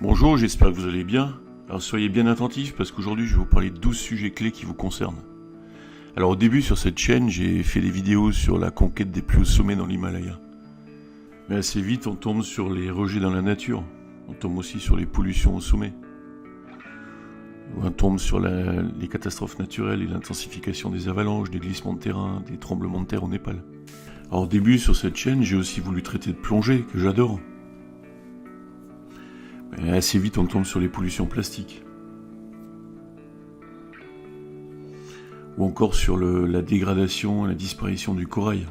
Bonjour, j'espère que vous allez bien. Alors soyez bien attentifs parce qu'aujourd'hui je vais vous parler de 12 sujets clés qui vous concernent. Alors au début sur cette chaîne, j'ai fait des vidéos sur la conquête des plus hauts sommets dans l'Himalaya. Mais assez vite on tombe sur les rejets dans la nature, on tombe aussi sur les pollutions au sommet. On tombe sur les catastrophes naturelles et l'intensification des avalanches, des glissements de terrain, des tremblements de terre au Népal. Alors au début sur cette chaîne, j'ai aussi voulu traiter de plongée, que j'adore. Mais assez vite on tombe sur les pollutions plastiques. Ou encore sur la dégradation et la disparition du corail,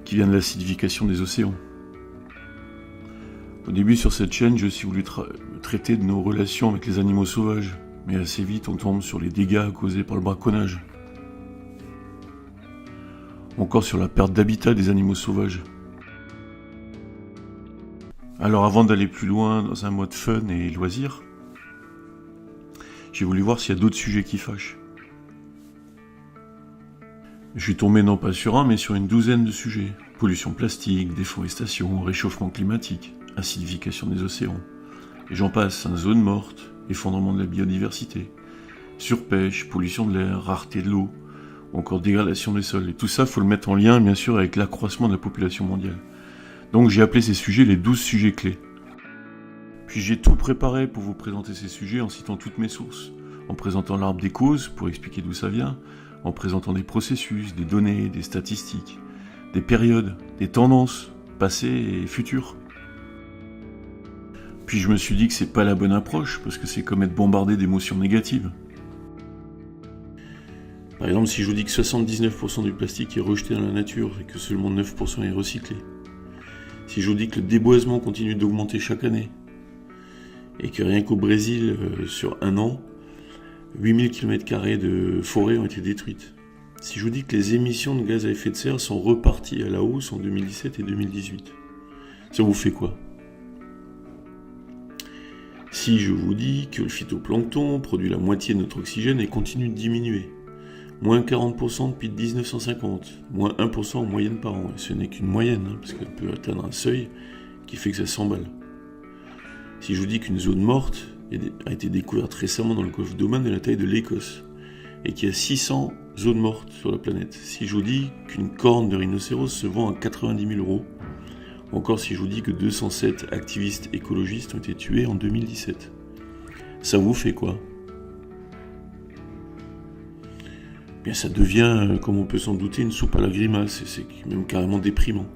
qui vient de l'acidification des océans. Au début sur cette chaîne, j'ai aussi voulu traiter de nos relations avec les animaux sauvages, mais assez vite on tombe sur les dégâts causés par le braconnage. Ou encore sur la perte d'habitat des animaux sauvages. Alors avant d'aller plus loin dans un mode fun et loisir, j'ai voulu voir s'il y a d'autres sujets qui fâchent. Je suis tombé non pas sur un, mais sur une douzaine de sujets. Pollution plastique, déforestation, réchauffement climatique, acidification des océans. Et j'en passe, zone morte, effondrement de la biodiversité, surpêche, pollution de l'air, rareté de l'eau, ou encore dégradation des sols. Et tout ça, il faut le mettre en lien, bien sûr, avec l'accroissement de la population mondiale. Donc j'ai appelé ces sujets les 12 sujets clés. Puis j'ai tout préparé pour vous présenter ces sujets en citant toutes mes sources, en présentant l'arbre des causes pour expliquer d'où ça vient, en présentant des processus, des données, des statistiques, des périodes, des tendances, passées et futures. Puis je me suis dit que c'est pas la bonne approche, parce que c'est comme être bombardé d'émotions négatives. Par exemple, si je vous dis que 79% du plastique est rejeté dans la nature et que seulement 9% est recyclé. Si je vous dis que le déboisement continue d'augmenter chaque année, et que rien qu'au Brésil, sur un an, 8000 km² de forêts ont été détruites. Si je vous dis que les émissions de gaz à effet de serre sont reparties à la hausse en 2017 et 2018, ça vous fait quoi? Si je vous dis que le phytoplancton produit la moitié de notre oxygène et continue de diminuer, moins 40% depuis 1950, moins 1% en moyenne par an, et ce n'est qu'une moyenne, parce qu'elle peut atteindre un seuil qui fait que ça s'emballe. Si je vous dis qu'une zone morte a été découverte récemment dans le golfe d'Oman de la taille de l'Écosse, et qu'il y a 600 zones mortes sur la planète, si je vous dis qu'une corne de rhinocéros se vend à 90 000 €, ou encore si je vous dis que 207 activistes écologistes ont été tués en 2017, ça vous fait quoi? Bien, ça devient, comme on peut s'en douter, une soupe à la grimace, et c'est même carrément déprimant.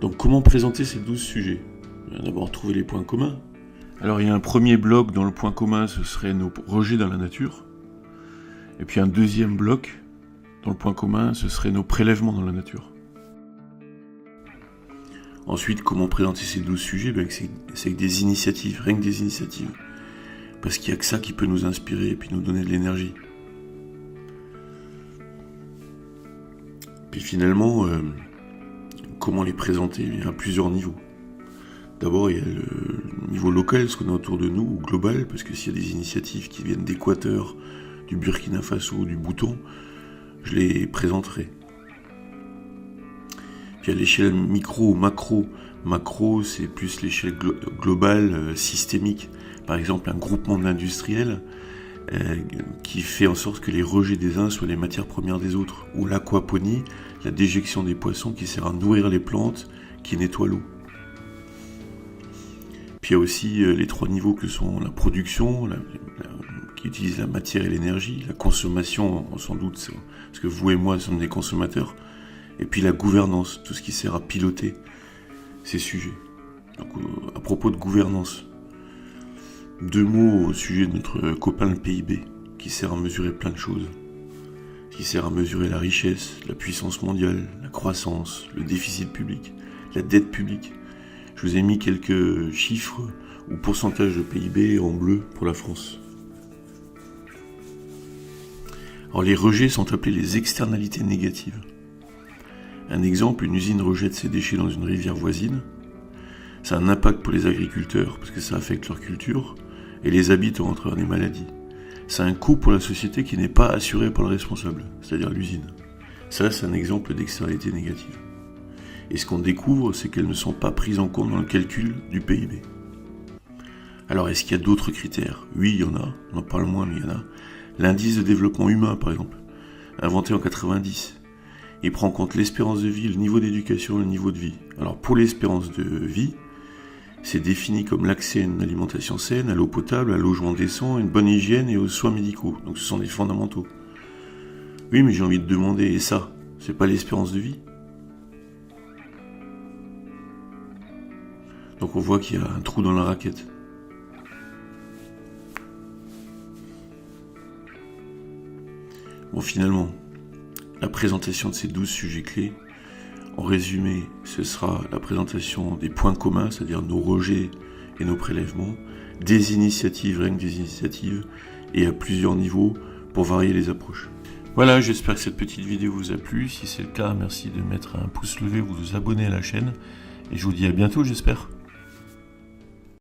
Donc comment présenter ces 12 sujets? D'abord trouver les points communs. Alors il y a un premier bloc dans le point commun, ce serait nos rejets dans la nature. Et puis un deuxième bloc dans le point commun, ce serait nos prélèvements dans la nature. Ensuite, comment présenter ces 12 sujets? C'est avec des initiatives, rien que des initiatives. Parce qu'il n'y a que ça qui peut nous inspirer et puis nous donner de l'énergie. Puis finalement, comment les présenter? Il y a plusieurs niveaux. D'abord, il y a le niveau local, ce qu'on a autour de nous, ou global, parce que s'il y a des initiatives qui viennent d'Équateur, du Burkina Faso, du Bhoutan, je les présenterai. Puis à l'échelle micro ou macro. Macro, c'est plus l'échelle globale, systémique. Par exemple, un groupement d'industriels qui fait en sorte que les rejets des uns soient les matières premières des autres. Ou l'aquaponie, la déjection des poissons qui sert à nourrir les plantes, qui nettoient l'eau. Puis il y a aussi les trois niveaux que sont la production, qui utilise la matière et l'énergie, la consommation, sans doute, parce que vous et moi sommes des consommateurs, et puis la gouvernance, tout ce qui sert à piloter ces sujets. Donc, à propos de gouvernance, 2 mots au sujet de notre copain le PIB, qui sert à mesurer plein de choses, qui sert à mesurer la richesse, la puissance mondiale, la croissance, le déficit public, la dette publique. Je vous ai mis quelques chiffres ou pourcentages de PIB en bleu pour la France. Alors les rejets sont appelés les externalités négatives. Un exemple, une usine rejette ses déchets dans une rivière voisine. Ça a un impact pour les agriculteurs parce que ça affecte leur culture et les habitants à travers des maladies. Ça a un coût pour la société qui n'est pas assuré par le responsable, c'est-à-dire l'usine. Ça, c'est un exemple d'externalité négative. Et ce qu'on découvre, c'est qu'elles ne sont pas prises en compte dans le calcul du PIB. Alors, est-ce qu'il y a d'autres critères? Oui, il y en a, on en parle moins, mais il y en a. L'indice de développement humain, par exemple, inventé en 90. Il prend en compte l'espérance de vie, le niveau d'éducation, le niveau de vie. Alors, pour l'espérance de vie, c'est défini comme l'accès à une alimentation saine, à l'eau potable, à un logement décent, à une bonne hygiène et aux soins médicaux. Donc ce sont des fondamentaux. Oui, mais j'ai envie de demander, et ça, c'est pas l'espérance de vie? Donc on voit qu'il y a un trou dans la raquette. Bon, finalement, la présentation de ces 12 sujets clés, en résumé, ce sera la présentation des points communs, c'est-à-dire nos rejets et nos prélèvements, des initiatives, rien que des initiatives, et à plusieurs niveaux pour varier les approches. Voilà, j'espère que cette petite vidéo vous a plu. Si c'est le cas, merci de mettre un pouce levé ou de vous abonner à la chaîne. Et je vous dis à bientôt, j'espère.